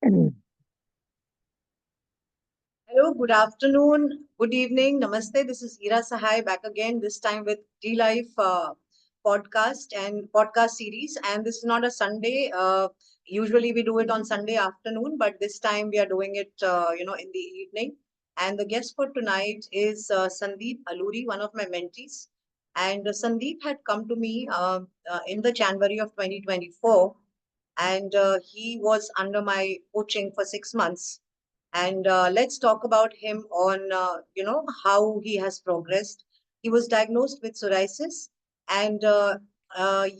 Hello, good afternoon, good evening, namaste. This is Ira Sahay back again, this time with dLife podcast and podcast series. And this is not a Sunday. Usually we do it on Sunday afternoon, but this time we are doing it, in the evening. And the guest for tonight is Sandeep Aluri, one of my mentees. And Sandeep had come to me in the January of 2024, and he was under my coaching for 6 months, and let's talk about him on how he has progressed. He was diagnosed with psoriasis, and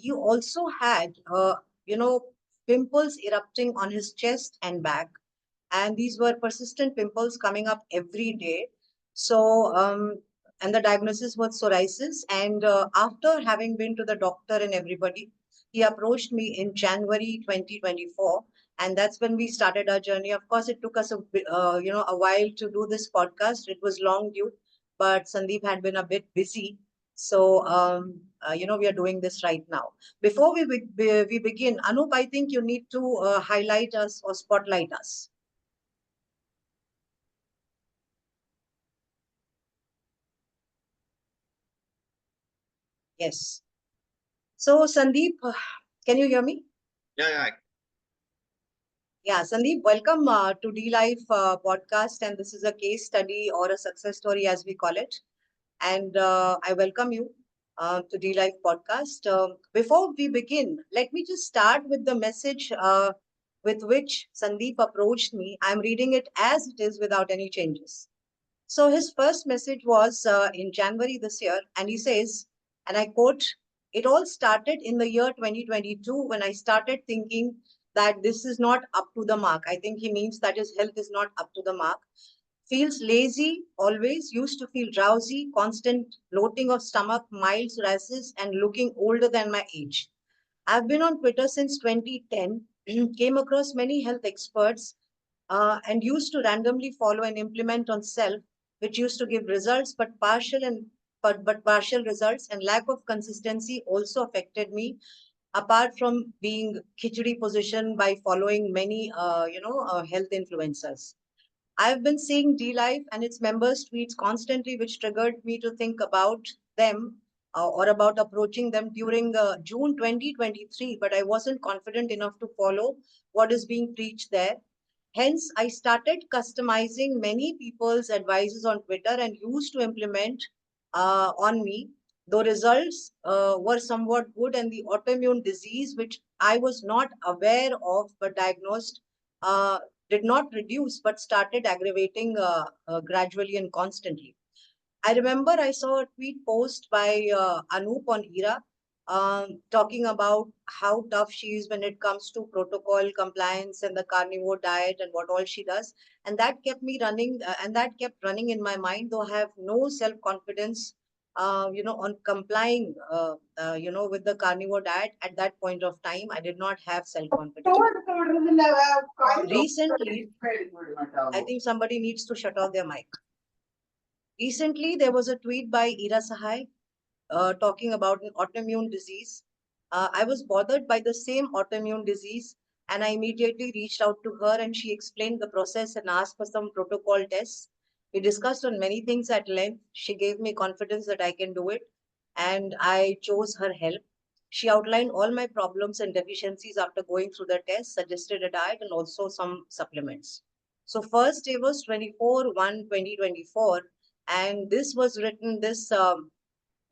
he also had you know pimples erupting on his chest and back, and these were persistent pimples coming up every day. So and the diagnosis was psoriasis, and after having been to the doctor and everybody, he approached me in January 2024, and that's when we started our journey. Of course, it took us a while to do this podcast. It was long due, but Sandeep had been a bit busy. So we are doing this right now. Before we begin, Anup, I think you need to highlight us or spotlight us. Yes. So, Sandeep, can you hear me? Yeah, yeah. Yeah, Sandeep, welcome to dLife podcast. And this is a case study or a success story, as we call it. And I welcome you to dLife podcast. Before we begin, let me just start with the message with which Sandeep approached me. I'm reading it as it is without any changes. So his first message was in January this year, and he says, and I quote, "It all started in the year 2022 when I started thinking that this is not up to the mark." I think he means that his health is not up to the mark. Feels lazy, always used to feel drowsy, constant bloating of stomach, mild psoriasis, and looking older than my age. I've been on Twitter since 2010, came across many health experts, and used to randomly follow and implement on self, which used to give results, but partial results, and lack of consistency also affected me. Apart from being khichdi position by following many, health influencers, I've been seeing dLife and its members' tweets constantly, which triggered me to think about them or about approaching them during June 2023, but I wasn't confident enough to follow what is being preached there. Hence, I started customizing many people's advices on Twitter and used to implement on me. The results were somewhat good, and the autoimmune disease, which I was not aware of but diagnosed, uh, did not reduce but started aggravating gradually and constantly. I remember I saw a tweet post by Anup on Ira, talking about how tough she is when it comes to protocol compliance and the carnivore diet and what all she does. And that kept me running, and that kept running in my mind, though I have no self confidence, on complying, with the carnivore diet at that point of time. I did not have self confidence. Recently, I think somebody needs to shut off their mic. Recently, there was a tweet by Ira Sahay talking about an autoimmune disease. I was bothered by the same autoimmune disease, and I immediately reached out to her, and she explained the process and asked for some protocol tests. We discussed on many things at length. She gave me confidence that I can do it, and I chose her help. She outlined all my problems and deficiencies after going through the test, suggested a diet, and also some supplements. So first day was 24/1/2024, and this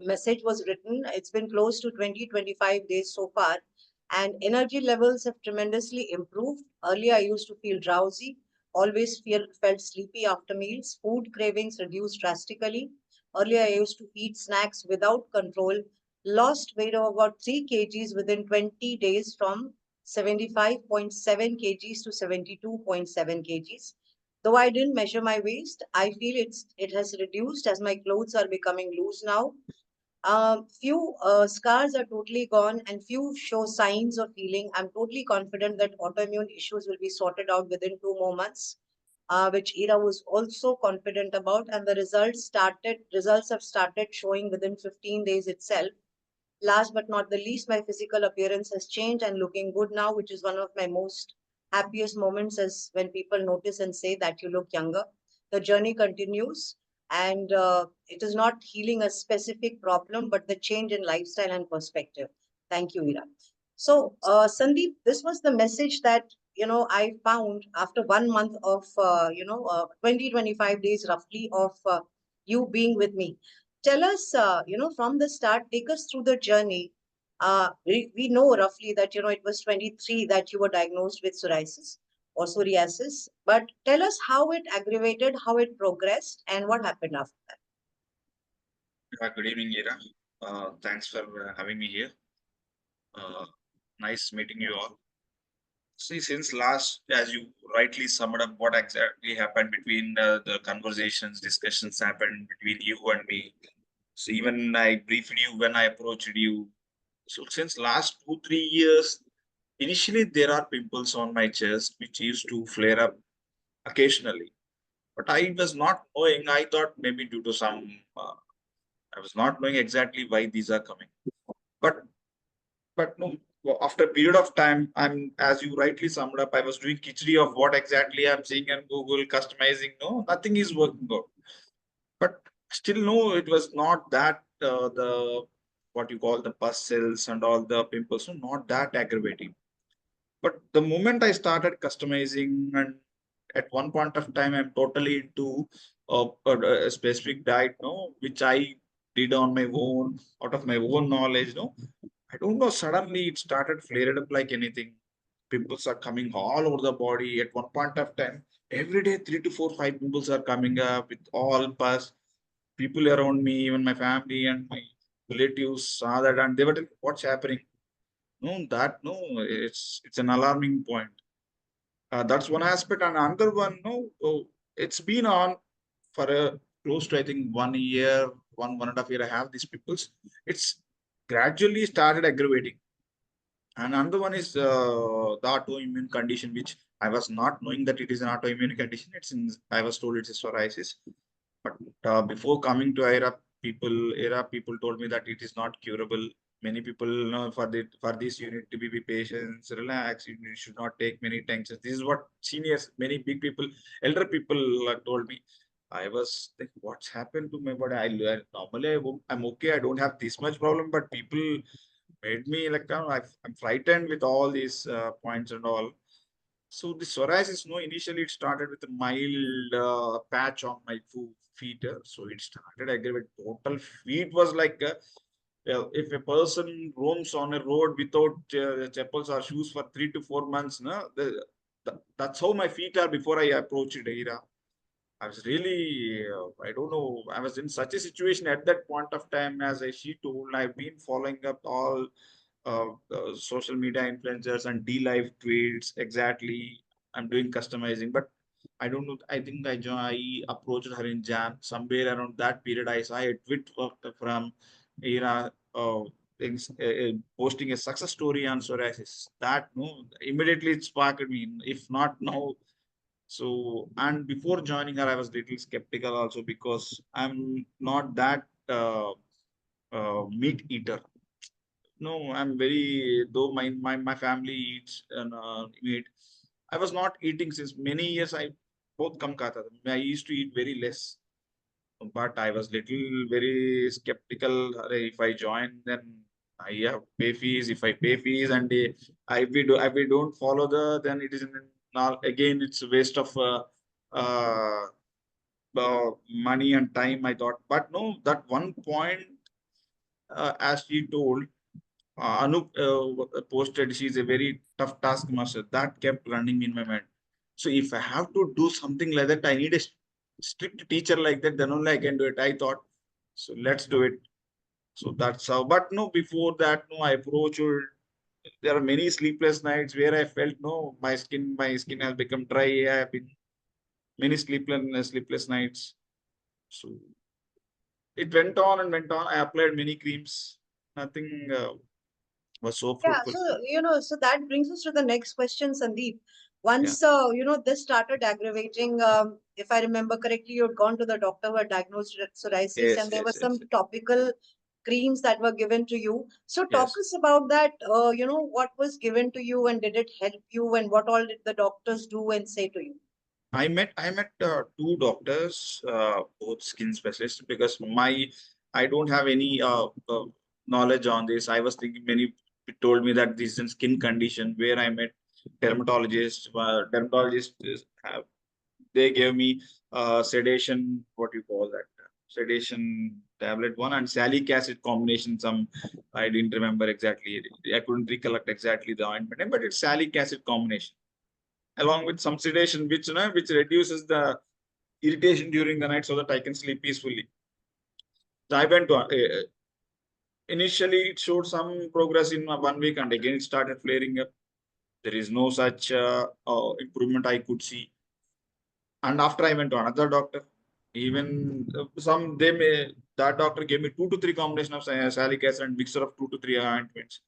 message was written. It's been close to 20-25 days so far, and energy levels have tremendously improved. Earlier, I used to feel drowsy, always felt sleepy after meals. Food cravings reduced drastically. Earlier, I used to eat snacks without control. Lost weight of about 3 kgs within 20 days, from 75.7 kgs to 72.7 kgs. Though I didn't measure my waist, I feel it has reduced as my clothes are becoming loose now. Few scars are totally gone and few show signs of healing. I'm totally confident that autoimmune issues will be sorted out within 2 more months, which Ira was also confident about. And the results have started showing within 15 days itself. Last but not the least, my physical appearance has changed and looking good now, which is one of my most happiest moments is when people notice and say that you look younger. The journey continues, and it is not healing a specific problem, but the change in lifestyle and perspective. Thank you, Ira. So, Sandeep, this was the message that I found after 1 month of 25 days roughly of you being with me. Tell us, from the start, take us through the journey. We know roughly that it was 23 that you were diagnosed with psoriasis or psoriasis, but tell us how it aggravated, how it progressed, and what happened after that. Good evening, Ira. Thanks for having me here. Nice meeting you all. See, since last, as you rightly summed up, what exactly happened between the conversations, discussions happened between you and me. So even I briefed you when I approached you. So since last 2, 3 years, initially there are pimples on my chest which used to flare up occasionally. But I was not knowing. I thought maybe due to some. I was not knowing exactly why these are coming. But no, after a period of time, as you rightly summed up, I was doing khichdi of what exactly I'm seeing on Google, customizing. No, nothing is working out. But still, no, it was not that the what you call the pus cells and all the pimples, no, not that aggravating. But the moment I started customizing, and at one point of time, I'm totally into a specific diet, no, which I did on my own, out of my own knowledge, no. I don't know, suddenly it started flared up like anything. Pimples are coming all over the body at one point of time. Every day, 3 to 4, 5 pimples are coming up with all pus. People around me, even my family and my relatives saw that and they were telling, what's happening? No, it's an alarming point. That's one aspect. And another one, no, it's been on for a close to, I think, 1 year, 1.5 year. I have these pimples. It's gradually started aggravating. And another one is the autoimmune condition, which I was not knowing that it is an autoimmune condition. I was told it's a psoriasis. But before coming to ERA people told me that it is not curable. Many people know for this you need to be patient, relax. You should not take many tensions. This is what seniors, many big people, elder people told me. I was like, what's happened to my body? Normally I'm okay. I don't have this much problem, but people made me like I'm frightened with all these points and all. So the psoriasis, no, initially it started with a mild patch on my feet. So it started aggravate. Total feet was like if a person roams on a road without chappals or shoes for 3 to 4 months, no, that's how my feet are before I approached Ira. I was really, I don't know, I was in such a situation at that point of time. As she told, I've been following up all social media influencers and dLife tweets. Exactly, I'm doing customizing, but I don't know. I think I approached her in Jan. Somewhere around that period, I saw a tweet from Ira posting a success story on psoriasis. That no, immediately it sparked me. If not now, so, and before joining her, I was little skeptical also because I'm not that meat eater. No, I'm very, though my family eats meat. I was not eating since many years. I both kam khata tha. I used to eat very less, but I was little very skeptical. If I join, then I have pay fees. If I pay fees and if we don't follow then it is now again it's a waste of uh, money and time. I thought, but no, that one point, as she told, Anup posted, she's a very tough taskmaster. That kept running in my mind. So if I have to do something like that, I need a strict teacher like that, then only I can do it. I thought, so let's do it. So that's how. But no, before that, no, I approached. There are many sleepless nights where I felt no, my skin has become dry. I have been many sleepless nights. So it went on and went on. I applied many creams. Nothing was so Yeah, fruitful. so so that brings us to the next question, Sandeep. Yeah. Once this started aggravating, if I remember correctly, you had gone to the doctor who had diagnosed psoriasis, Yes, and there yes, was yes. some topical creams that were given to you. So talk Yes. us about that. What was given to you and did it help you, and what all did the doctors do and say to you? I met two doctors, both skin specialists, because I don't have any knowledge on this. I was thinking many told me that this is a skin condition where I met dermatologists. Dermatologists have they gave me sedation. What do you call that? Sedation tablet one and salicylic acid combination. Some I didn't remember exactly. I couldn't recollect exactly the ointment name, but it's salicylic acid combination along with some sedation, which which reduces the irritation during the night so that I can sleep peacefully. So I went to initially it showed some progress in 1 week and again it started flaring up. There is no such improvement I could see. And after I went to another doctor, even some they may that doctor gave me 2 to 3 combination of salicylic acid and mixture of 2 to 3 ointments.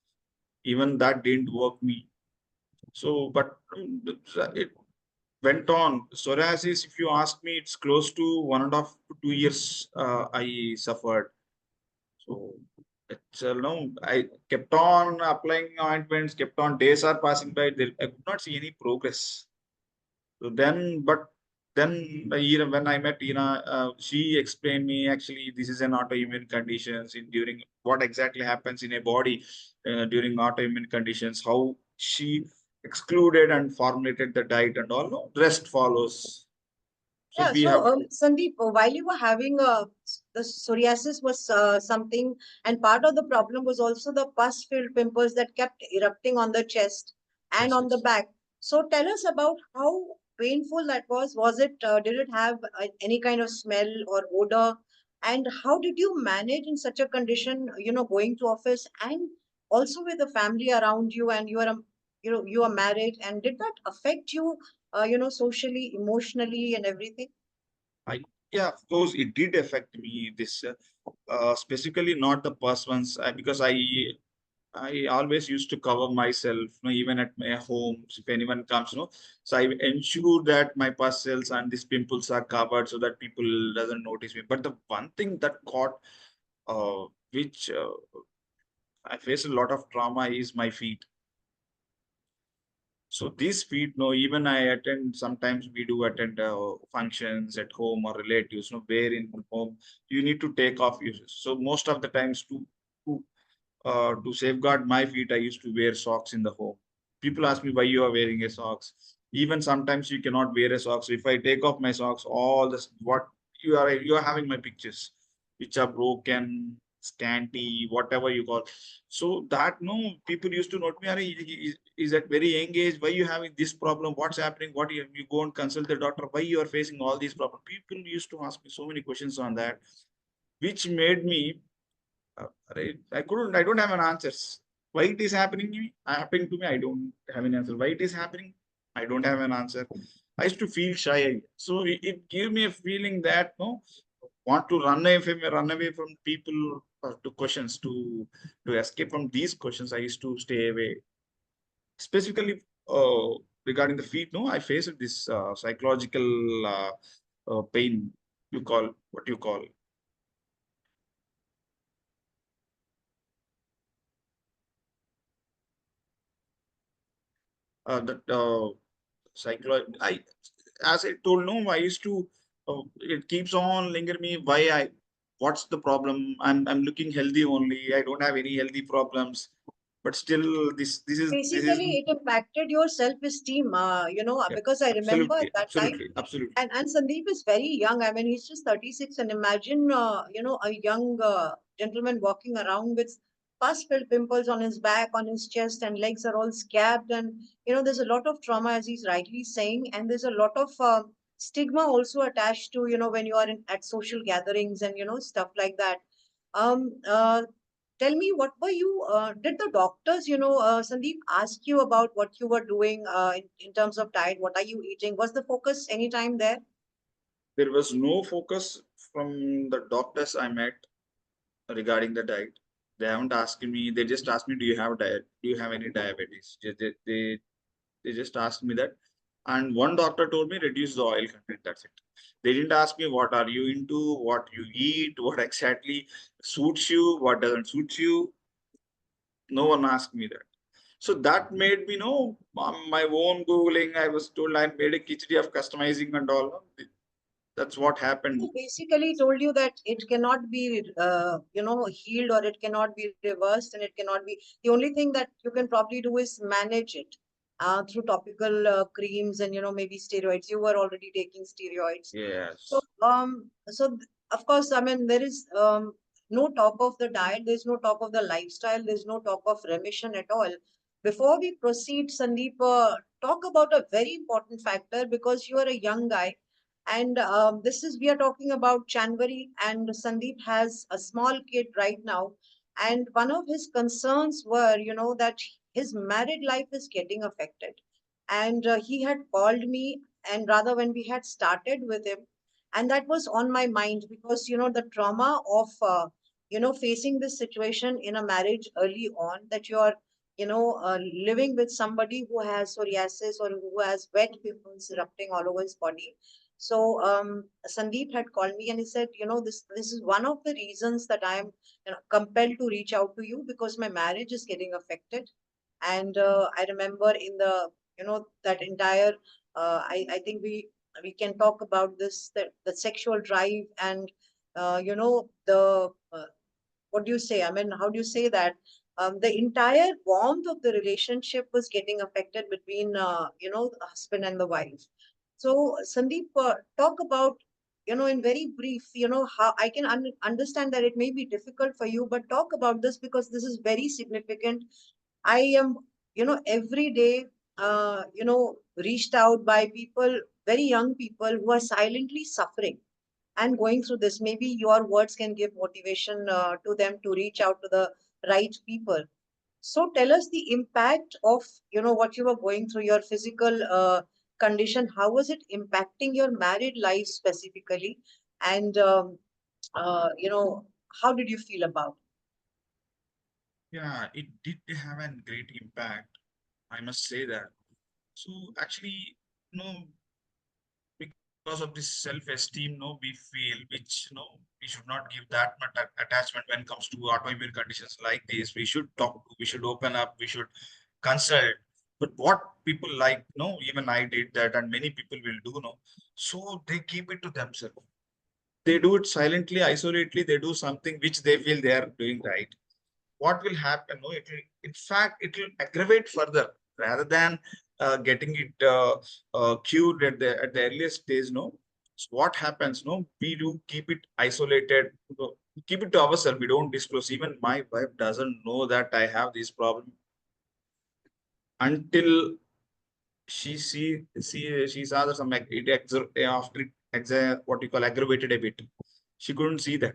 Even that didn't work me. So, but it went on. Psoriasis, if you ask me, it's close to 1.5 to 2 years I suffered. So it's no, I kept on applying ointments, kept on days are passing by. I could not see any progress. So then, but then when I met Ira, she explained me actually this is an autoimmune conditions in during what exactly happens in a body during autoimmune conditions, how she excluded and formulated the diet and all. No, rest follows. So Yeah, we so have Sandeep, while you were having the psoriasis was something, and part of the problem was also the pus-filled pimples that kept erupting on the chest and yes, on the yes. back. So tell us about how painful that was. Was it, did it have any kind of smell or odor? And how did you manage in such a condition, going to office and also with the family around you, and you are, you are married, and did that affect you, socially, emotionally, and everything? I yeah, of course it did affect me. This specifically not the past ones because I always used to cover myself, even at my homes, if anyone comes, So I ensure that my pus cells and these pimples are covered so that people doesn't notice me. But the one thing that caught, which I face a lot of trauma is my feet. So these feet, even I attend, sometimes we do attend functions at home or relatives, where in home you need to take off. So most of the times to safeguard my feet, I used to wear socks in the home. People ask me why you are wearing a socks. Even sometimes you cannot wear a socks. If I take off my socks, all this what you are having my pictures, which are broken, scanty, whatever you call. So that no, people used to note me. "Arey, is at very young age. Why you having this problem? What's happening? What you go and consult the doctor? Why you are facing all these problems?" People used to ask me so many questions on that, which made me I don't have an answers. Why it is happening to me, I don't have an answer. Why it is happening, I don't have an answer. I used to feel shy. So it gave me a feeling that no, want to run away from people to questions to escape from these questions. I used to stay away. Specifically regarding the feet, no, I faced this psychological pain. You call what you call that I as I told no, I used to it keeps on lingering me. What's the problem? I'm looking healthy only. I don't have any healthy problems, but still this is Basically, it impacted your self-esteem, yeah, because I remember at absolutely, that time, absolutely, absolutely. and Sandeep is very young. I mean, he's just 36, and imagine, a young gentleman walking around with pus-filled pimples on his back, on his chest, and legs are all scabbed, and there's a lot of trauma, as he's rightly saying, and there's a lot of stigma also attached to, when you are at social gatherings and stuff like that. Um, uh, Tell me, what were you, did the doctors, Sandeep, ask you about what you were doing in terms of diet? What are you eating? Was the focus anytime there? There was no focus from the doctors I met regarding the diet. They haven't asked me. They just asked me, "Do you have diet? Do you have any diabetes?" They just asked me that. And one doctor told me reduce the oil content. That's it. They didn't ask me what are you into, what you eat, what exactly suits you, what doesn't suit you. No one asked me that. So that made me know on my own Googling. I was told I made a khichdi of customizing and all. That's what happened. So basically told you that it cannot be, healed, or it cannot be reversed, and it cannot be. The only thing that you can probably do is manage it through topical creams and, maybe steroids. You were already taking steroids. So, Yes. of course, I mean, there is no talk of the diet, there's no talk of the lifestyle, there's no talk of remission at all. Before we proceed, Sandeep, talk about a very important factor, because you are a young guy, and this is, we are talking about January, and Sandeep has a small kid right now. And one of his concerns were, that his married life is getting affected. And he had called me, and rather, when we had started with him, and that was on my mind, because, the trauma of, facing this situation in a marriage early on, that you are, living with somebody who has psoriasis or who has wet pimples erupting all over his body. So Sandeep had called me, and he said, this is one of the reasons that I am, compelled to reach out to you, because my marriage is getting affected. And I remember in the, that entire, I think we can talk about this, the sexual drive, and the what do you say? I mean, how do you say that? The entire warmth of the relationship was getting affected between, the husband and the wife. So, Sandeep, talk about, in very brief, how I can understand that it may be difficult for you, but talk about this, because this is very significant. I am, every day, reached out by people, very young people who are silently suffering and going through this. Maybe your words can give motivation to them to reach out to the right people. So tell us the impact of, what you were going through, your physical condition. How was it impacting your married life specifically? And, how did you feel about Yeah, it did have a great impact. I must say that. So actually, because of this self-esteem, we feel which, we should not give that much attachment when it comes to autoimmune conditions like this. We should talk, we should open up, we should consult. But what people like, even I did that, and many people will do, so they keep it to themselves. They do it silently, isolately. They do something which they feel they are doing right. What will happen? No, it will, in fact, it will aggravate further rather than getting it cured at the earliest stage. No, so what happens? No, we do keep it isolated. Keep it to ourselves. We don't disclose. Even my wife doesn't know that I have this problem until she saw that some it after what you call aggravated a bit. She couldn't see that.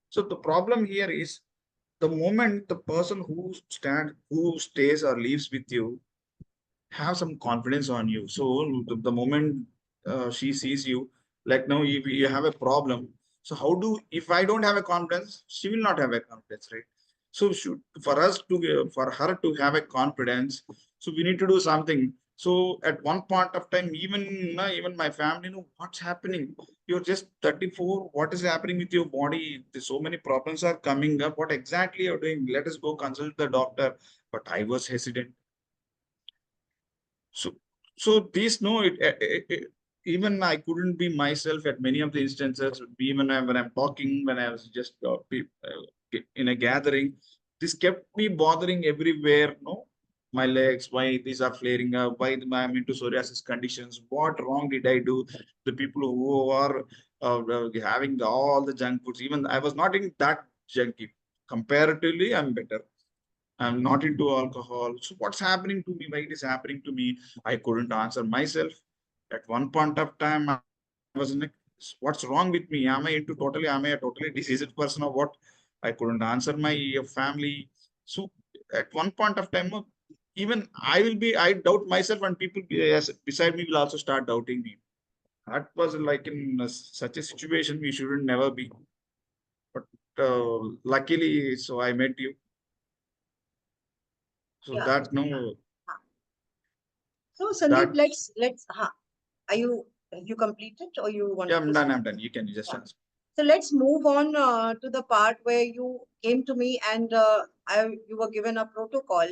So the problem here is the moment the person who stays or leaves with you have some confidence on you. So the moment she sees you, like now if you have a problem, so how do, if I don't have a confidence, she will not have a confidence, right? So should, for us to for her to have a confidence, so we need to do something. So at one point of time, even my family know what's happening. You're just 34. What is happening with your body? There's so many problems are coming up. What exactly you're doing? Let us go consult the doctor. But I was hesitant. So, so this no, even I couldn't be myself at many of the instances. Even when I'm talking, when I was just in a gathering, this kept me bothering everywhere. No, my legs, why these are flaring up? Why I'm into psoriasis conditions? What wrong did I do? The people who are having all the junk foods, even I was not in that junky. Comparatively, I'm better. I'm not into alcohol. So what's happening to me? Why it is happening to me? I couldn't answer myself. At one point of time, I was like, what's wrong with me? Am I a totally diseased person or what? I couldn't answer my family. So at one point of time, even I doubt myself, and people beside me will also start doubting me. That was like in such a situation, we shouldn't never be. But luckily, so I met you. So yeah? that no, So Sandeep, that let's are you? You complete it or you want Yeah, to I'm proceed? done. I'm done. You can just Yeah. ask. So let's move on to the part where you came to me and you were given a protocol.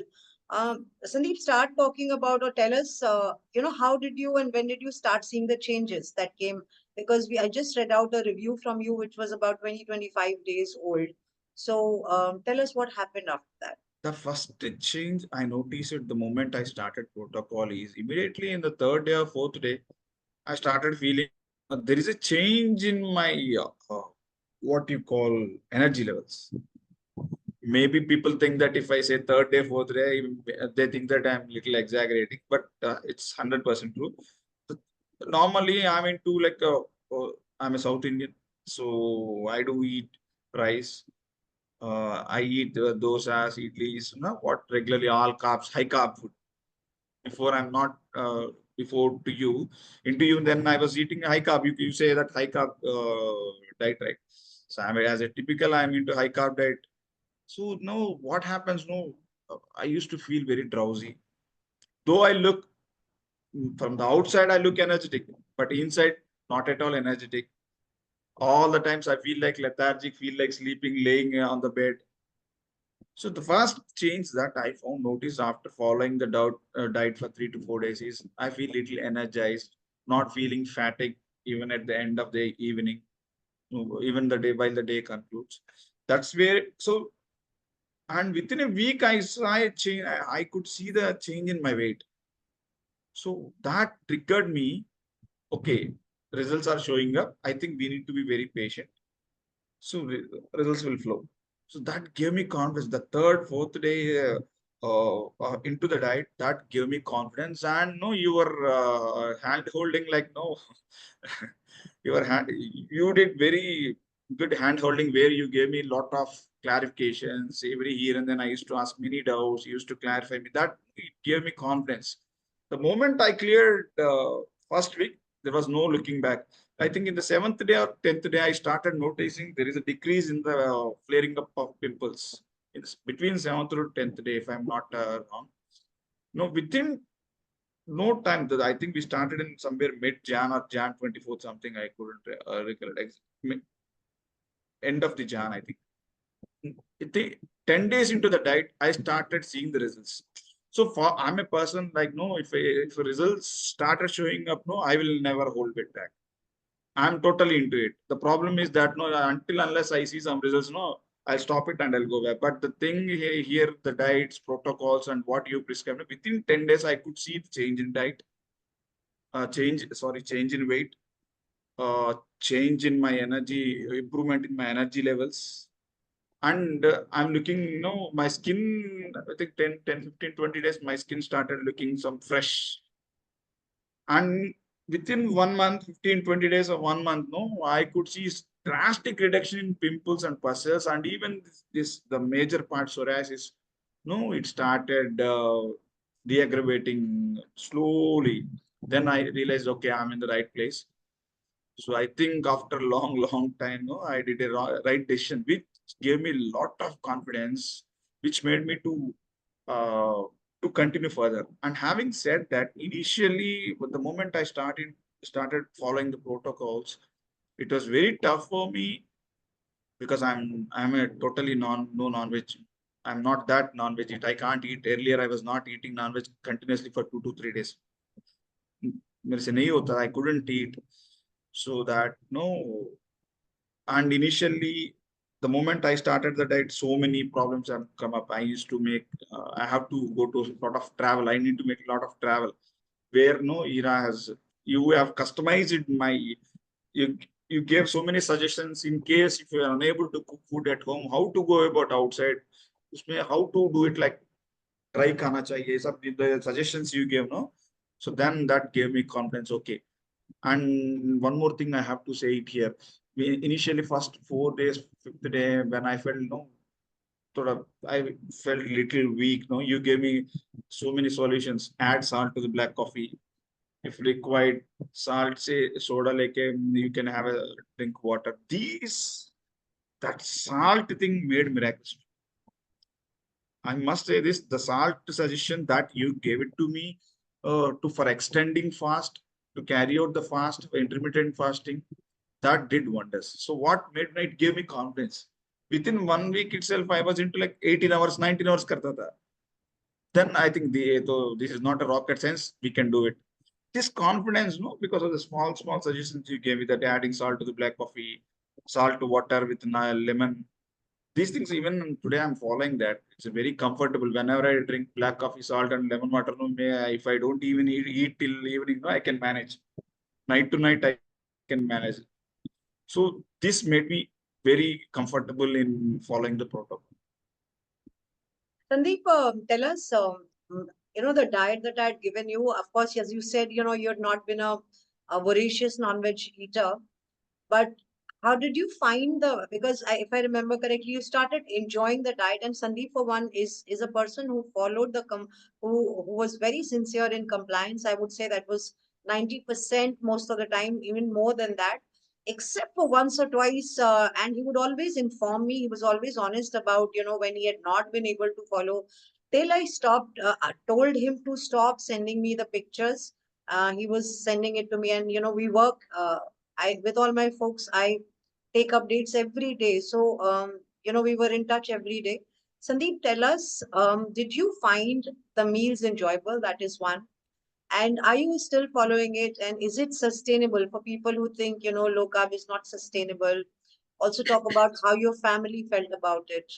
Sandeep, start talking about or tell us, how did you and when did you start seeing the changes that came? Because I just read out a review from you, which was about 20-25 days old. So tell us what happened after that. The first change I noticed at the moment I started protocol is immediately in the third day or fourth day, I started feeling there is a change in my what you call energy levels. Maybe people think that if I say third day, fourth day, they think that I'm little exaggerating, but it's 100% true. So, normally, I'm into like I'm a South Indian, so I do eat rice. I eat dosas, idlis, what regularly all carbs, high carb food. Before I'm not before to you into you, then I was eating high carb. You say that high carb diet, right? So I'm as a typical, I'm into high carb diet. So no, what happens? No, I used to feel very drowsy. Though I look from the outside, I look energetic, but inside, not at all energetic. All the times I feel like lethargic, feel like sleeping, laying on the bed. So the first change that I found notice after following the diet for 3 to 4 days is I feel little energized, not feeling fatigue even at the end of the evening, even the day while the day concludes. That's where so and within a week I saw a change. I could see the change in my weight. So that triggered me. Okay, results are showing up. I think we need to be very patient. So results will flow. So that gave me confidence. The third, fourth day into the diet, that gave me confidence. And no, you were hand holding like no, your hand. You did very good hand holding where you gave me a lot of clarifications every here and then. I used to ask many doubts. You used to clarify me. That it gave me confidence. The moment I cleared first week, there was no looking back. I think in the seventh day or 10th day, I started noticing there is a decrease in the flaring up of pimples. It's between 7th to 10th day, if I'm not wrong. No, within no time, I think we started in somewhere mid Jan or Jan 24th, something I couldn't recollect. End of the Jan, I think. It, 10 days into the diet, I started seeing the results. So for I'm a person like no, if results started showing up, no, I will never hold it back. I'm totally into it. The problem is that no, until unless I see some results, no, I'll stop it and I'll go back. But the thing here, the diets, protocols, and what you prescribe, within 10 days, I could see the change in diet, change in weight, change in my energy, improvement in my energy levels. And I'm looking, my skin, I think 10, 10, 15, 20 days, my skin started looking some fresh. And within 1 month, 15, 20 days or 1 month, no, I could see drastic reduction in pimples and pusses, and even the major part psoriasis. No, it started de-aggravating slowly. Then I realized, okay, I'm in the right place. So I think after a long, long time, no, I did a right decision, which gave me a lot of confidence, which made me uh, to continue further. And having said that, initially, with the moment I started following the protocols, it was very tough for me because I'm a totally no non-veg. I'm not that non-veg. I can't eat. Earlier, I was not eating non-veg continuously for 2 to 3 days. मेरे से नहीं होता. I couldn't eat. So that no, and initially, the moment I started the diet, so many problems have come up. I used to make, I have to go to a lot of travel. I need to make a lot of travel. Where no, Ira has, you have customized my, you, you gave so many suggestions in case if you are unable to cook food at home, how to go about outside, how to do it like try khana chahiye, the suggestions you gave, no? So then that gave me confidence. Okay, and one more thing I have to say it here. We initially first 4 days, fifth day, when I felt no, sort of I felt little weak. No, you gave me so many solutions. Add salt to the black coffee. If required, salt, say soda like you can have a drink water. That salt thing made miracles. I must say this: the salt suggestion that you gave it to me to for extending fast. to carry out the fast, intermittent fasting, that did wonders. So what made it gave me confidence. Within 1 week itself, I was into like 18 hours, 19 hours karta tha. Then I think this is not a rocket science. We can do it. This confidence, no, because of the small suggestions you gave me, that adding salt to the black coffee, salt to water with lemon. These things, even today, I'm following that. It's very comfortable. Whenever I drink black coffee, salt, and lemon water, no, if I don't even eat till evening, no, I can manage. Night to night, I can manage. So this made me very comfortable in following the protocol. Sandeep, tell us, the diet that I had given you. Of course, as you said, you had not been a voracious non-veg eater, but how did you find because if I remember correctly, you started enjoying the diet, and Sandeep, for one, is a person who followed who was very sincere in compliance. I would say that was 90% most of the time, even more than that, except for once or twice. And he would always inform me. He was always honest about, when he had not been able to follow. Till I stopped, told him to stop sending me the pictures. He was sending it to me, and we work. With all my folks, I take updates every day. So, we were in touch every day. Sandeep, tell us, did you find the meals enjoyable? That is one. And are you still following it? And is it sustainable for people who think, low carb is not sustainable? Also talk about how your family felt about it.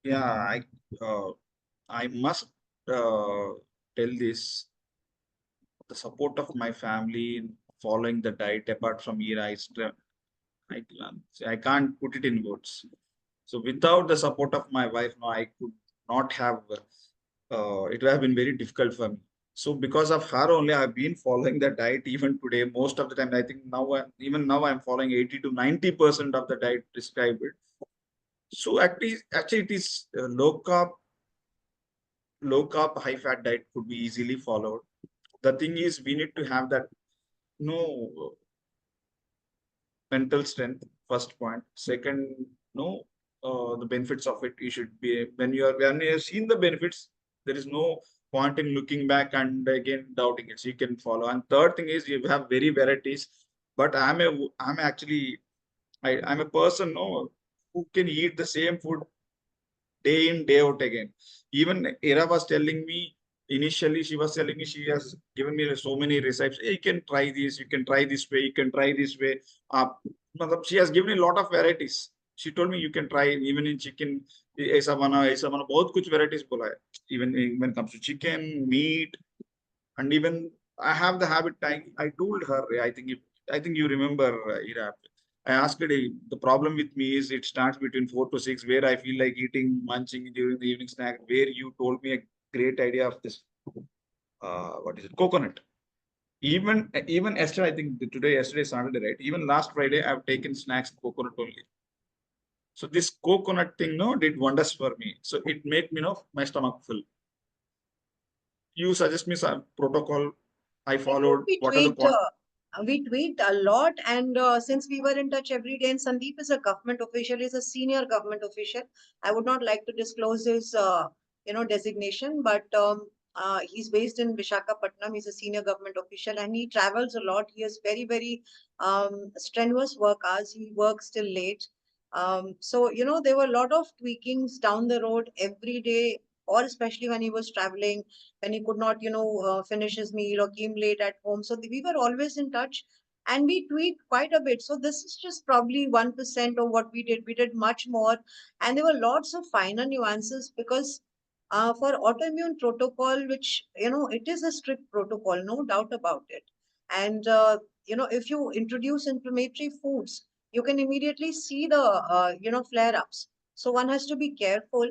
Yeah, uh, I must tell this. The support of my family in following the diet, apart from Ira, I, I can't put it in words. So without the support of my wife, no, I could not have. It would have been very difficult for me. So because of her only, I've been following the diet even today. Most of the time, I think now, even now, I'm following 80 to 90% of the diet prescribed. So actually, it is low carb, high fat diet could be easily followed. The thing is, we need to have that no mental strength. First point. Second, no the benefits of it. You should be when you have seen the benefits. There is no point in looking back and again doubting it. So you can follow. And third thing is, you have very varieties. But I'm actually I'm a person, no, who can eat the same food day in, day out again. Even Ira was telling me initially, she was telling me, she has given me so many recipes. Hey, you can try this, you can try this way, you can try this way. She has given me a lot of varieties. She told me you can try even in chicken. ऐसा बना बहुत कुछ varieties बोला है. Even when it comes to chicken, meat, and even I have the habit. I told her. I think you remember, Ira. I asked her, the problem with me is it starts between 4 to 6, where I feel like eating, munching during the evening snack, where you told me a great idea of this, what is it, coconut. Even yesterday, I think yesterday, Saturday, right? Even last Friday, I've taken snacks coconut only. So this coconut thing, no, did wonders for me. So it made me, my stomach full. You suggest me some protocol. I followed. We What are the tweaked, points? we tweaked a lot, and since we were in touch every day, and Sandeep is a government official, is a senior government official. I would not like to disclose his, designation, but he's based in Visakhapatnam. He's a senior government official, and he travels a lot. He has very, very strenuous work hours. He works till late. So there were a lot of tweakings down the road every day, or especially when he was traveling, when he could not, finish his meal or came late at home. So we were always in touch, and we tweaked quite a bit. So this is just probably 1% of what we did. We did much more, and there were lots of finer nuances because for autoimmune protocol, which, it is a strict protocol, no doubt about it. And, if you introduce inflammatory foods, you can immediately see the, flare-ups. So one has to be careful.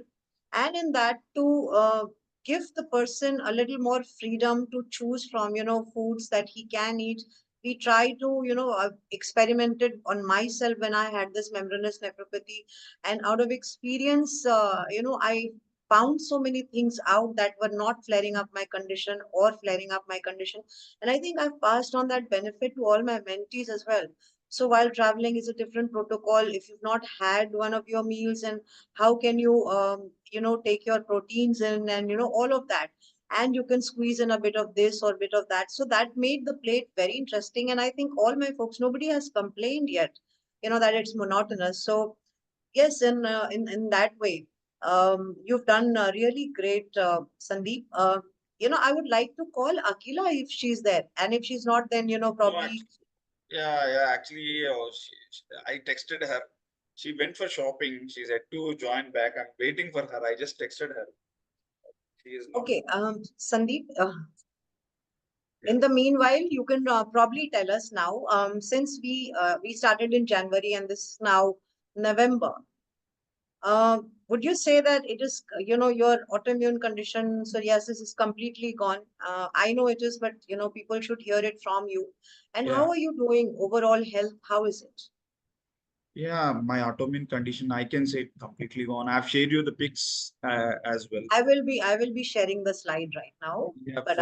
And in that, to give the person a little more freedom to choose from, foods that he can eat. We try to, experimented on myself when I had this membranous nephropathy, and out of experience, I found so many things out that were not flaring up my condition or flaring up my condition. And I think I've passed on that benefit to all my mentees as well. So while traveling is a different protocol, if you've not had one of your meals, and how can you, take your proteins in, and, all of that. and you can squeeze in a bit of this or bit of that. So that made the plate very interesting. And I think all my folks, nobody has complained yet, that it's monotonous. So yes, in that way, you've done really great, Sandeep. I would like to call Akila if she's there, and if she's not, then No, probably. yeah. Actually, I texted her. She went for shopping. She said to join back. I'm waiting for her. I just texted her. She is not. Okay, Sandeep. Yeah. In the meanwhile, you can probably tell us now, since we started in January and this is now November. Would you say that it is, your autoimmune condition, psoriasis, is completely gone? I know it is, but people should hear it from you. And how Yeah. are you doing? Overall health, how is it? Yeah, my autoimmune condition, I can say completely gone. I've shared you the pics as well. I will be sharing the slide right now. Yeah, But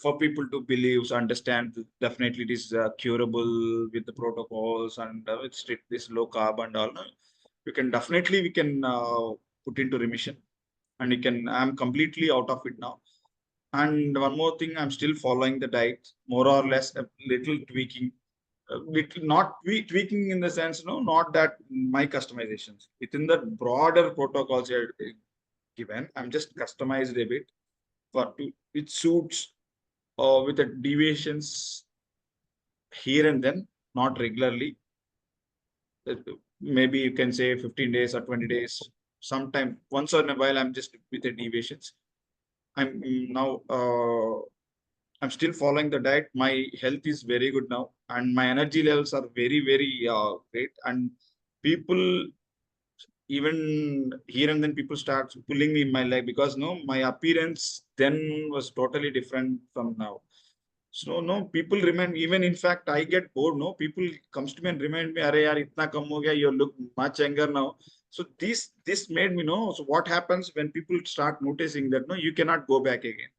for people to believe, understand, definitely it is curable with the protocols and it's this low carb and all. No? We can put into remission, and we can. I'm completely out of it now. And one more thing, I'm still following the diet, more or less a little tweaking. Not tweaking in the sense, no, not that my customizations within the broader protocols are given. I'm just customized a bit for to it suits with the deviations here and then, not regularly. Uh, Maybe you can say 15 days or 20 days. Sometime once in a while, I'm just with the deviations. I'm now. I'm still following the diet. My health is very good now, and my energy levels are very, very great. And people, even here and then, people start pulling me in my leg because no, my appearance then was totally different from now. So no, people remind. Even in fact, I get bored. No, people comes to me and remind me, "Arey yaar, itna kam ho gaya. You look much younger now." So this made me know. So what happens when people start noticing that no, you cannot go back again.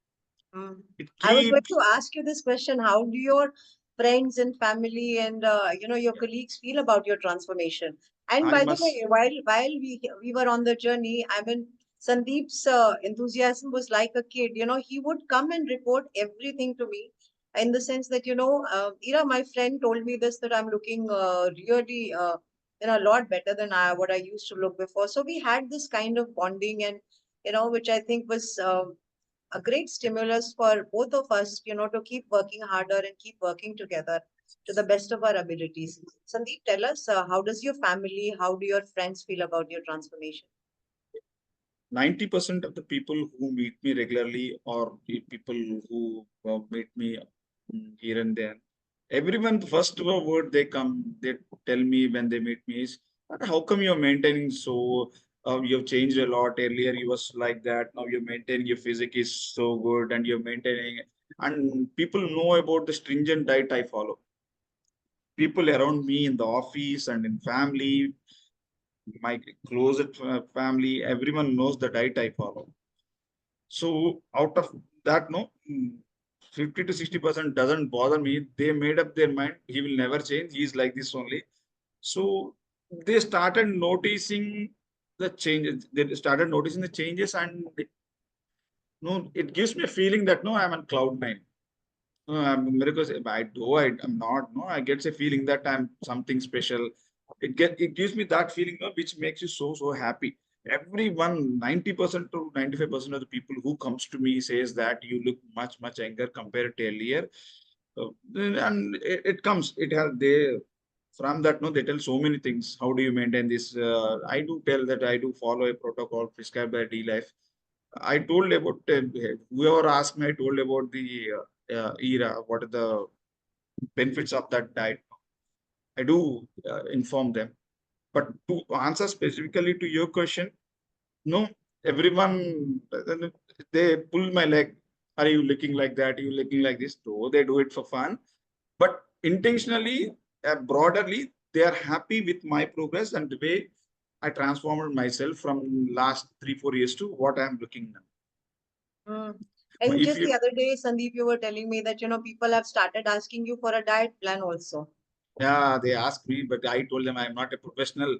Mm. It I was going keeps. to ask you this question. How do your friends and family and your Yeah, colleagues feel about your transformation? And I by the must. way, while we were on the journey, I mean, Sandeep's enthusiasm was like a kid. He would come and report everything to me, in the sense that Ira, my friend told me this, that I'm looking really a lot better than what I used to look before. So we had this kind of bonding, and which I think was a great stimulus for both of us, to keep working harder and keep working together to the best of our abilities. Sandeep, tell us, how does your family, how do your friends feel about your transformation? 90% of the people who meet me regularly or the people who meet me here and there, everyone, the first word they come, they tell me when they meet me is, how come you're maintaining so, you've changed a lot. Earlier you was like that. Now you're maintaining, your physique is so good and you're maintaining. And people know about the stringent diet I follow. People around me in the office and in family, my closest family, everyone knows the diet I follow. So out of that, no, 50 to 60% doesn't bother me. They made up their mind. He will never change. He's like this only. So they started noticing the changes. They started noticing the changes, and no, it gives me a feeling that no, I'm on cloud nine. No, miracles. I'm not. No, I get a feeling that I'm something special. It gives me that feeling, no, which makes you so happy. Everyone, 90% to 95% of the people who comes to me says that you look much younger compared to earlier. And it comes. It has they from that. No, they tell so many things. How do you maintain this? I do tell that I do follow a protocol prescribed by dLife. I told about whoever asked me. I told about the era. What are the benefits of that diet? I do inform them. But to answer specifically to your question, no, everyone they pull my leg. Are you looking like that? Are you looking like this? No, they do it for fun. But intentionally, broaderly, they are happy with my progress and the way I transformed myself from last 3 4 years to what I am looking now. Mm. And If just the you other day, Sandeep, you were telling me that, people have started asking you for a diet plan also. Yeah, they asked me, but I told them I'm not a professional.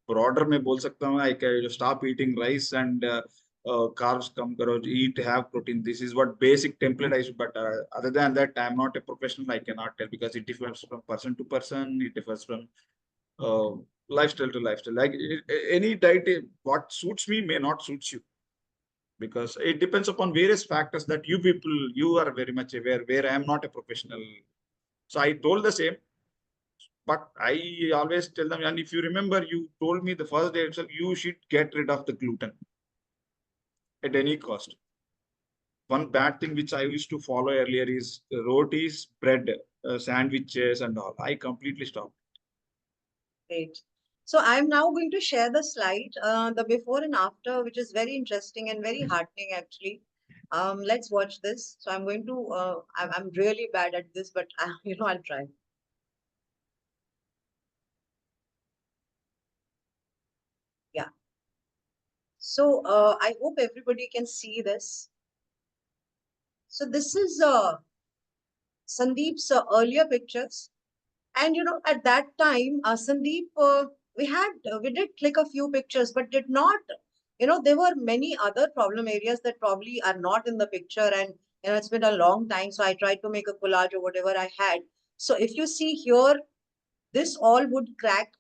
Broader में बोल सकता हूँ, I can stop eating rice and carbs come karo, eat, have protein. This is what basic template I should, but other than that, I'm not a professional. I cannot tell because it differs from person to person. It differs from uh, lifestyle to lifestyle. Like any diet, what suits me may not suit you because it depends upon various factors that you people, you are very much aware where I am not a professional. So I told the same, but I always tell them, and if you remember, you told me the first day itself, you should get rid of the gluten at any cost. One bad thing which I used to follow earlier is rotis, bread, sandwiches, and all. I completely stopped. Great. So I'm now going to share the slide, the before and after, which is very interesting and very heartening actually. Let's watch this. So I'm going to, I'm really bad at this, but I'll try. Yeah. So I hope everybody can see this. So this is Sandeep's earlier pictures. And at that time, Sandeep, we did click a few pictures, but did not, there were many other problem areas that probably are not in the picture. And, it's been a long time. So I tried to make a collage or whatever I had. So if you see here, this all would crack,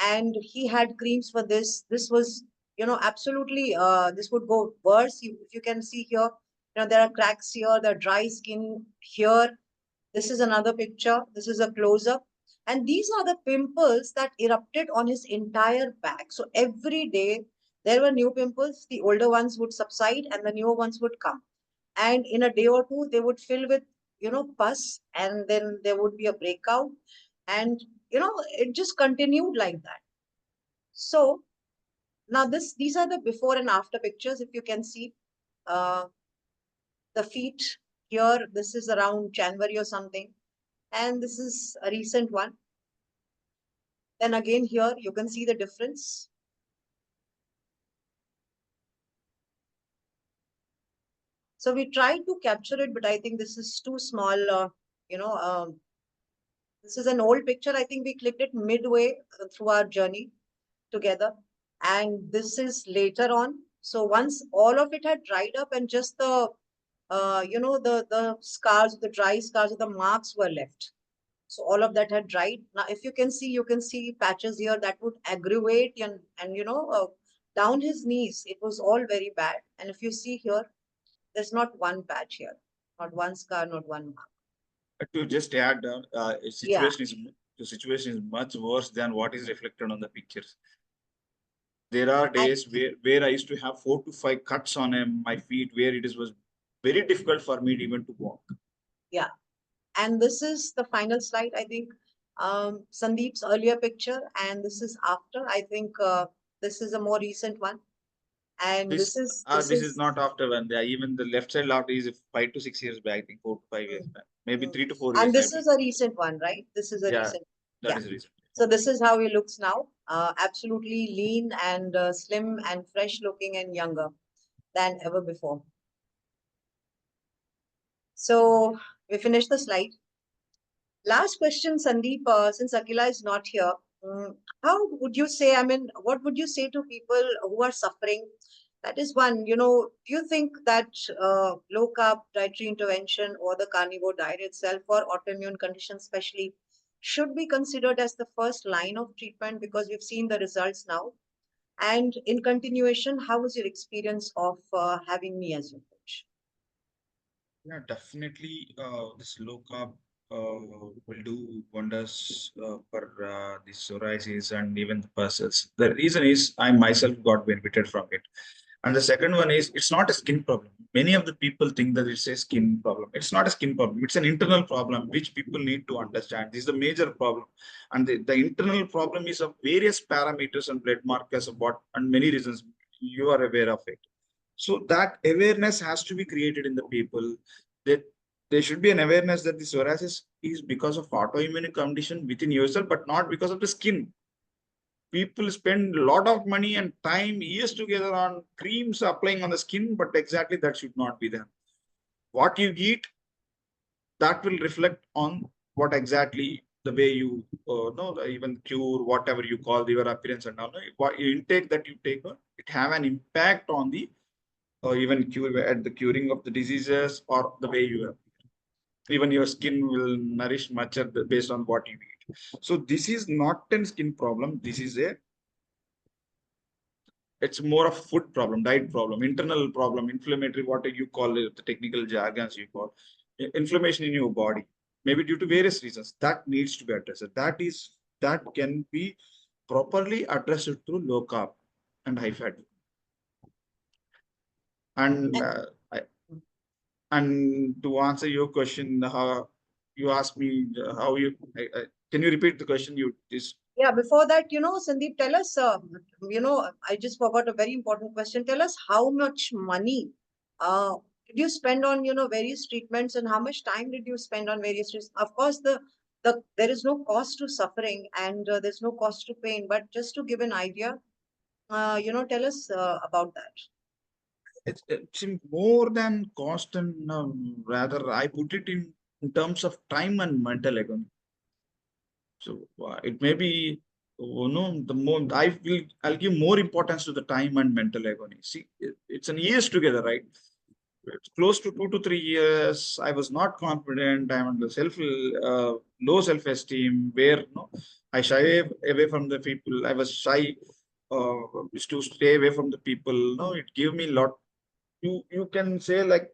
and he had creams for this. This was, absolutely, this would go worse. If you can see here, there are cracks here, the dry skin here. This is another picture. This is a close-up. And these are the pimples that erupted on his entire back. So every day there were new pimples. The older ones would subside and the newer ones would come. And in a day or two, they would fill with, pus, and then there would be a breakout. And, it just continued like that. So now these are the before and after pictures. If you can see the feet here, this is around January or something. And this is a recent one. Then again here, you can see the difference. So we tried to capture it, but I think this is too small. You know, this is an old picture. I think we clicked it midway through our journey together. And this is later on. So once all of it had dried up and just the, the scars, the dry scars, the marks were left. So all of that had dried. Now, if you can see patches here that would aggravate and down his knees. It was all very bad. And if you see here, there's not one patch here, not one scar, not one mark. To just add, Yeah, the situation is much worse than what is reflected on the pictures. There are and days where I used to have 4 to 5 cuts on my feet where was very difficult for me to even to walk. yeah. And this is the final slide, I think. Sandeep's earlier picture, and this is after. I think this is a more recent one. And This this this is is not after one. Even the left side after is 5 to 6 years back. I think 4 to 5 years mm, back, maybe mm. 3 to 4 years. And I this believe. is a recent one, right? This is a Yeah, recent. that Yeah. is recent. So this is how he looks now. Absolutely lean and slim and fresh looking and younger than ever before. So we finished the slide. Last question, Sandeep, since Akila is not here, how would you say, I mean, what would you say to people who are suffering? That is one, do you think that low carb dietary intervention or the carnivore diet itself for autoimmune conditions, especially, should be considered as the first line of treatment because we've seen the results now? And in continuation, how was your experience of having me as your coach? Yeah, definitely. This low carb will do wonders for the psoriasis and even the puzzles. The reason is I myself got benefited from it. And the second one is it's not a skin problem. Many of the people think that it's a skin problem. It's not a skin problem. It's an internal problem which people need to understand. This is the major problem. And the internal problem is of various parameters and blood markers of what and many reasons you are aware of it. So that awareness has to be created in the people. That there should be an awareness that the psoriasis is because of autoimmune condition within yourself, but not because of the skin. People spend a lot of money and time, years together on creams applying on the skin, but exactly that should not be there. What you eat, that will reflect on what exactly the way you know, even cure, whatever you call your appearance and all. What you intake that you take, it have an impact on the or even at the curing of the diseases or the way you are. Even your skin will nourish much based on what you eat. So this is not a skin problem. This is it's more of food problem, diet problem, internal problem, inflammatory, what you call it, the technical jargons you call, inflammation in your body, maybe due to various reasons that needs to be addressed. That can be properly addressed through low carb and high fat. And and to answer your question, how you asked me how you can you repeat the question? You is Yeah, before that, Sandeep, tell us, I just forgot a very important question. Tell us how much money did you spend on, various treatments, and how much time did you spend on various treatments? Of course, there is no cost to suffering, and there's no cost to pain, but just to give an idea, tell us about that. it's more than cost and rather I put it in terms of time and mental agony. So it may be the more I'll give more importance to the time and mental agony. See, it's an years together, right? It's close to 2 to 3 years. I was not confident. I'm under low self-esteem. Where I shy away from the people. I was shy uh, to stay away from the people. No, it gave me a lot. You can say like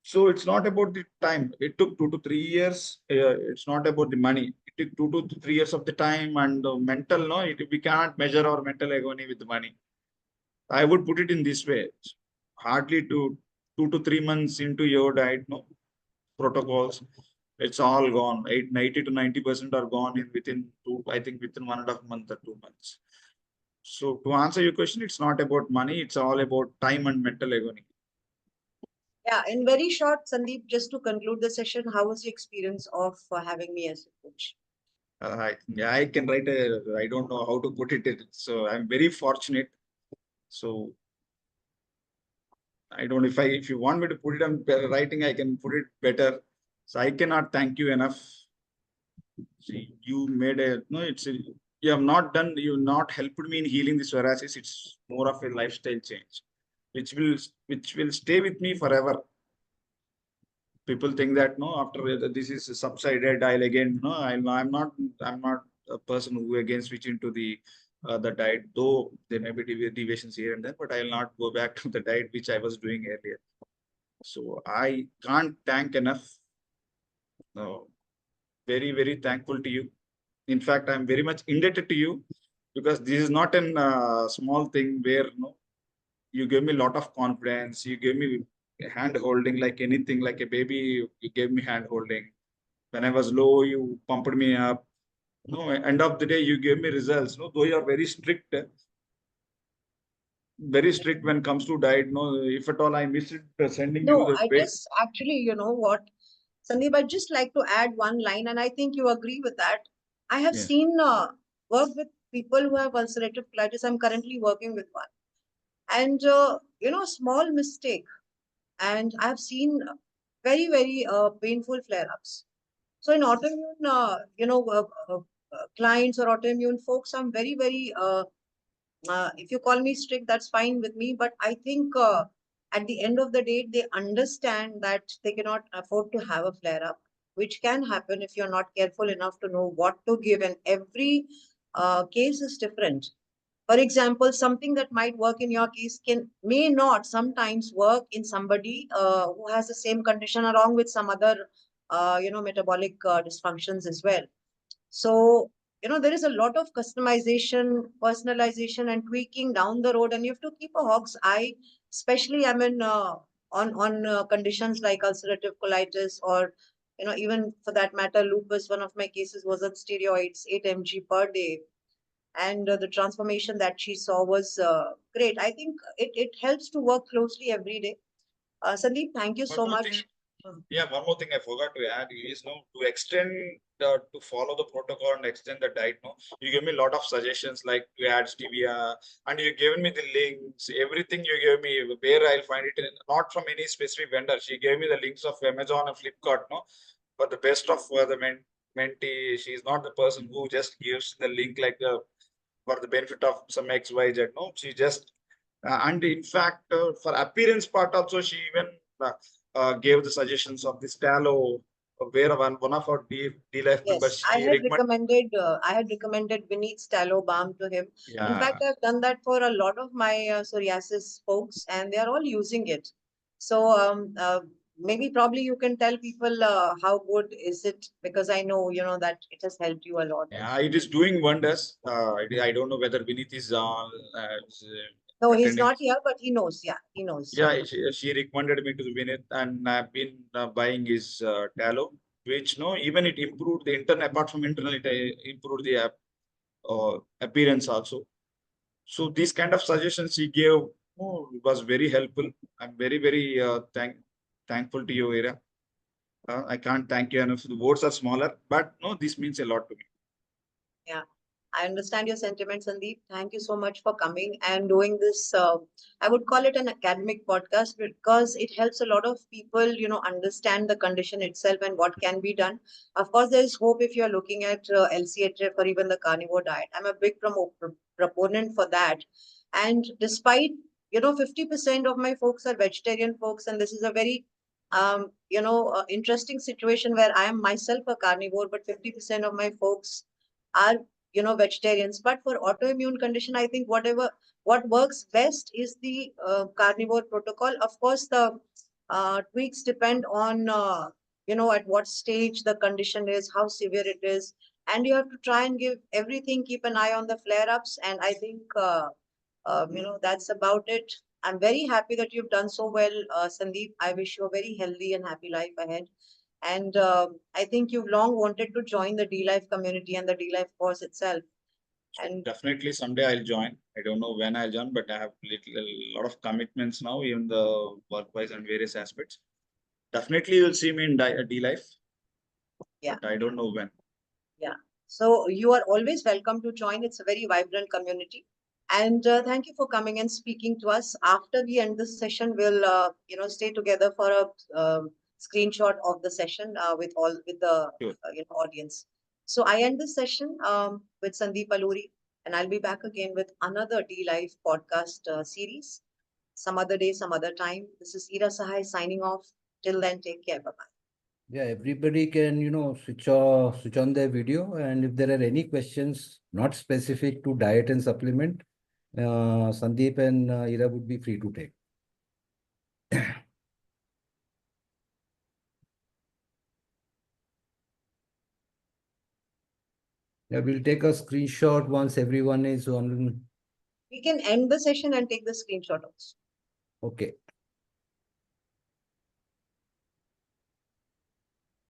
so. It's not about the time. It took 2 to 3 years. It's not about the money. It took 2 to 3 years of the time and the mental. No, we cannot measure our mental agony with the money. I would put it in this way. Hardly 2 to 3 months into your diet, no protocols, it's all gone. 90 to 90% are gone in within I think within 1.5 months or 2 months. So to answer your question, it's not about money, it's all about time and mental agony. Yeah, in very short, Sandeep, just to conclude the session, how was your experience of having me as a coach? I can write I don't know how to put it. So I'm very fortunate. So I don't know if you want me to put it on writing, I can put it better. So I cannot thank you enough. See, you made you have not done, you not helped me in healing the psoriasis. It's more of a lifestyle change, which will which will stay with me forever. People think that no, after this is subsided, I'll again no, I'm not a person who again switch into the diet. Though there may be deviations here and there, but I'll not go back to the diet which I was doing earlier. So I can't thank enough. No, very thankful to you. In fact, I'm very much indebted to you because this is not a small thing where you gave me a lot of confidence. You gave me hand holding like anything, like a baby. You gave me hand holding. When I was low, you pumped me up. No, end of the day, you gave me results. No, though you are very strict when it comes to diet. No, if at all I missed it, sending you No, the I way. just actually, you know what, Sandeep, I'd just like to add one line, and I think you agree with that. I have Yeah. seen work with people who have ulcerative colitis. I'm currently working with one. And, small mistake. And I've seen very painful flare-ups. So in autoimmune, clients or autoimmune folks, I'm very, if you call me strict, that's fine with me. But I think at the end of the day, they understand that they cannot afford to have a flare up, which can happen if you're not careful enough to know what to give. And every case is different. For example, something that might work in your case may not sometimes work in somebody who has the same condition along with some other, metabolic dysfunctions as well. So, there is a lot of customization, personalization, and tweaking down the road, and you have to keep a hawk's eye, especially, I mean, on conditions like ulcerative colitis or, even for that matter, lupus. One of my cases was on steroids, 8 mg per day, and the transformation that she saw was great. I think it helps to work closely every day. Sandeep, thank you One so more thing. much. Yeah, one more thing I forgot to add is to extend to follow the protocol and extend the diet. No, you gave me a lot of suggestions like to add stevia, and you given me the links, everything you gave me where I'll find it. Not from any specific vendor. She gave me the links of Amazon and Flipkart. No, but the best of Mentee, she's not the person who just gives the link like for the benefit of some XYZ. No, she just And in fact, for appearance part also, she even gave the suggestions of this tallow, where one of our D-Life members, Yes, she recommended. I had recommended Vinny's tallow balm to him. In Yeah, fact, I've done that for a lot of my psoriasis folks, and they are all using it. So maybe probably you can tell people how good is it, because I know that it has helped you a lot. yeah, it is doing wonders. I don't know whether Vinith is No, he's attending. not here, but he knows. Yeah, he knows. Yeah, she recommended me to Vinith, and I've been buying his tallow, which no, even it improved the internal. Apart from internal, it improved the appearance also. So these kind of suggestions he gave, was very helpful. I'm very thankful to you, Ira. I can't thank you enough. The words are smaller, but no, this means a lot to me. Yeah, I understand your sentiments, Sandeep. Thank you so much for coming and doing this. I would call it an academic podcast because it helps a lot of people, understand the condition itself and what can be done. Of course, there is hope if you're looking at LCHF or even the carnivore diet. I'm a big proponent for that. And despite, 50% of my folks are vegetarian folks, and this is a very interesting situation where I am myself a carnivore, but 50% of my folks are vegetarians. But for autoimmune condition, I think what works best is the carnivore protocol. Of course, the tweaks depend on at what stage the condition is, how severe it is, and you have to try and give everything, keep an eye on the flare ups, and I think that's about it. I'm very happy that you've done so well, Sandeep. I wish you a very healthy and happy life ahead. And I think you've long wanted to join the D-Life community and the D-Life course itself. So And definitely someday I'll join. I don't know when I'll join, but I have a lot of commitments now, even the work-wise and various aspects. Definitely you'll see me in D-Life, yeah, but I don't know when. yeah. So you are always welcome to join. It's a very vibrant community. And thank you for coming and speaking to us. After we end this session, we'll stay together for a screenshot of the session with the Sure. audience. So I end this session with Sandeep Aluri, and I'll be back again with another D Life podcast series. Some other day, some other time. This is Ira Sahay signing off. Till then, take care. Bye bye. Yeah, everybody can, switch on their video. And if there are any questions not specific to diet and supplement, Sandeep and Ira would be free to take. Yeah, we'll take a screenshot once everyone is on. We can end the session and take the screenshot also. Okay.